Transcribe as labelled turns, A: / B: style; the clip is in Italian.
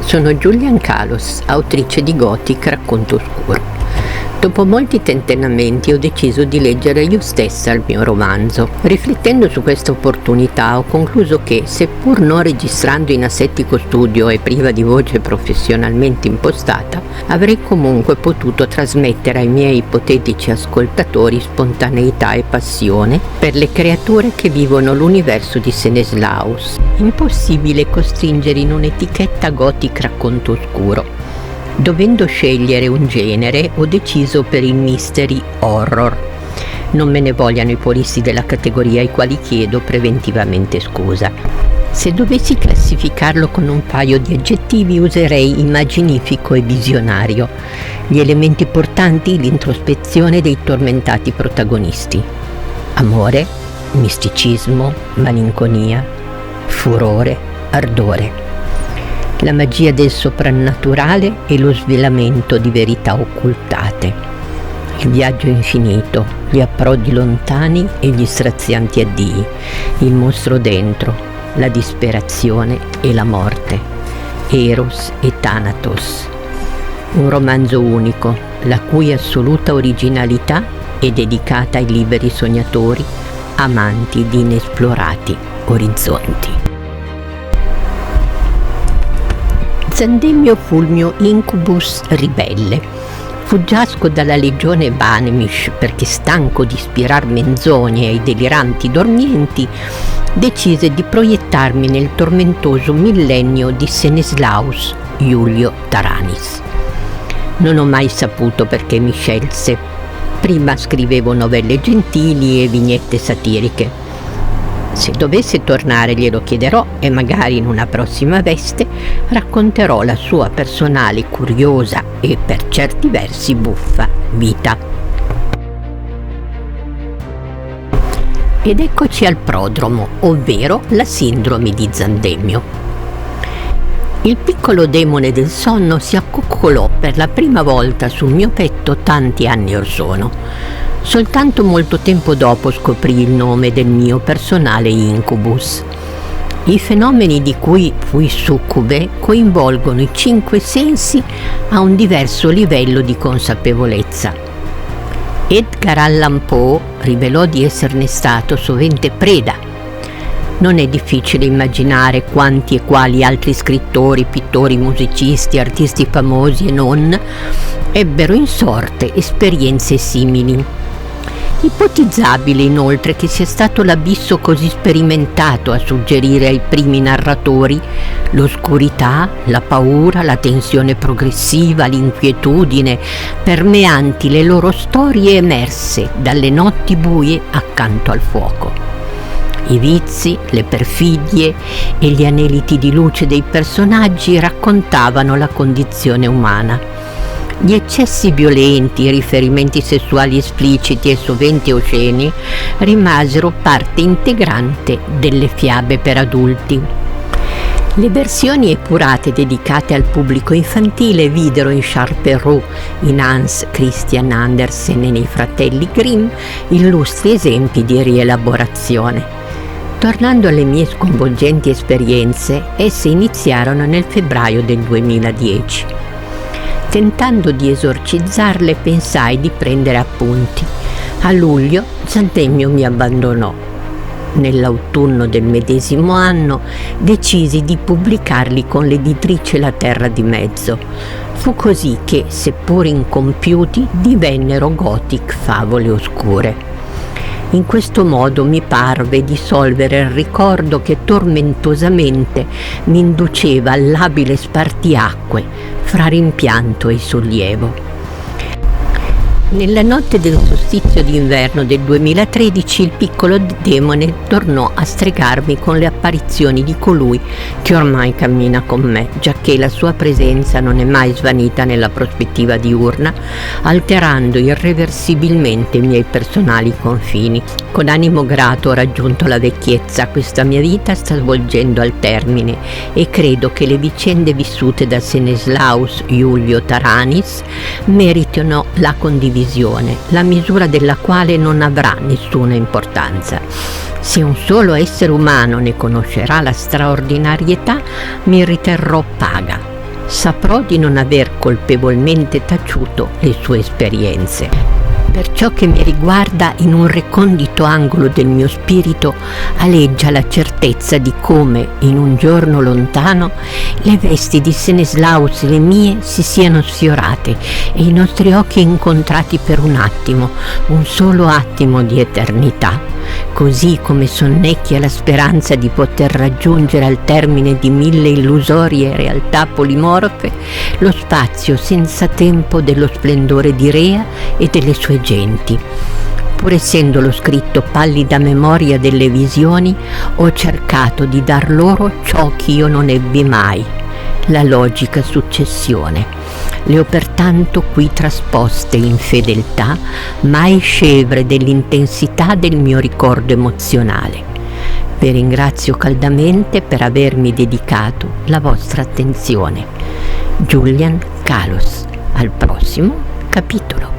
A: Sono Julian Kalos, autrice di Gothic Racconto Oscuro. Dopo molti tentennamenti ho deciso di leggere io stessa il mio romanzo. Riflettendo su questa opportunità ho concluso che, seppur non registrando in asettico studio e priva di voce professionalmente impostata, avrei comunque potuto trasmettere ai miei ipotetici ascoltatori spontaneità e passione per le creature che vivono l'universo di Stanislaus. Impossibile costringere in un'etichetta Gothic Racconto Oscuro. Dovendo scegliere un genere, ho deciso per il mystery horror. Non me ne vogliano i puristi della categoria ai quali chiedo preventivamente scusa. Se dovessi classificarlo con un paio di aggettivi userei immaginifico e visionario. Gli elementi portanti: l'introspezione dei tormentati protagonisti. Amore, misticismo, malinconia, furore, ardore. La magia del soprannaturale e lo svelamento di verità occultate. Il viaggio infinito, gli approdi lontani e gli strazianti addii. Il mostro dentro, la disperazione e la morte. Eros e Thanatos. Un romanzo unico, la cui assoluta originalità è dedicata ai liberi sognatori, amanti di inesplorati orizzonti. Zandemio fu il mio incubus ribelle. Fuggiasco dalla legione Banemish perché, stanco di ispirar menzogne ai deliranti dormienti, decise di proiettarmi nel tormentoso millennio di Stanislaus Iulio Taranis. Non ho mai saputo perché mi scelse. Prima scrivevo novelle gentili e vignette satiriche. Se dovesse tornare glielo chiederò e magari in una prossima veste racconterò la sua personale, curiosa e per certi versi buffa vita. Ed eccoci al prodromo, ovvero la sindrome di Zandemio. Il piccolo demone del sonno si accoccolò per la prima volta sul mio petto tanti anni or sono. Soltanto molto tempo dopo scoprì il nome del mio personale incubus. I fenomeni di cui fui succube coinvolgono i 5 sensi a un diverso livello di consapevolezza. Edgar Allan Poe rivelò di esserne stato sovente preda. Non è difficile immaginare quanti e quali altri scrittori, pittori, musicisti, artisti famosi e non ebbero in sorte esperienze simili. Ipotizzabile inoltre che sia stato l'abisso così sperimentato a suggerire ai primi narratori l'oscurità, la paura, la tensione progressiva, l'inquietudine, permeanti le loro storie emerse dalle notti buie accanto al fuoco. I vizi, le perfidie e gli aneliti di luce dei personaggi raccontavano la condizione umana. Gli eccessi violenti, i riferimenti sessuali espliciti e sovente osceni rimasero parte integrante delle fiabe per adulti. Le versioni epurate dedicate al pubblico infantile videro in Charles Perrault, in Hans Christian Andersen e nei fratelli Grimm illustri esempi di rielaborazione. Tornando alle mie sconvolgenti esperienze, esse iniziarono nel febbraio del 2010. Tentando di esorcizzarle pensai di prendere appunti. A luglio Zandemio mi abbandonò. Nell'autunno del medesimo anno decisi di pubblicarli con l'editrice La Terra di Mezzo. Fu così che, seppur incompiuti, divennero Gothic Favole Oscure. In questo modo mi parve di solvere il ricordo che tormentosamente mi induceva all'abile spartiacque fra rimpianto e sollievo. Nella notte del solstizio d'inverno del 2013 il piccolo demone tornò a stregarmi con le apparizioni di colui che ormai cammina con me, giacché la sua presenza non è mai svanita nella prospettiva diurna, alterando irreversibilmente i miei personali confini. Con animo grato ho raggiunto la vecchiezza, questa mia vita sta svolgendo al termine e credo che le vicende vissute da Stanislaus Iulio Taranis meritino la condivisione, la misura della quale non avrà nessuna importanza. Se un solo essere umano ne conoscerà la straordinarietà, mi riterrò paga. saprò di non aver colpevolmente taciuto le sue esperienze. Per ciò che mi riguarda, in un recondito angolo del mio spirito aleggia la certezza di come, in un giorno lontano, le vesti di Stanislaus e le mie si siano sfiorate e i nostri occhi incontrati per un attimo, un solo attimo di eternità. Così come sonnecchia la speranza di poter raggiungere al termine di 1000 illusorie realtà polimorfe lo spazio senza tempo dello splendore di Rea e delle sue genti. Pur essendo lo scritto pallida memoria delle visioni, ho cercato di dar loro ciò che io non ebbi mai, la logica successione. Le ho pertanto qui trasposte in fedeltà, mai scevre dell'intensità del mio ricordo emozionale. Vi ringrazio caldamente per avermi dedicato la vostra attenzione. Julian Kalos. Al prossimo capitolo.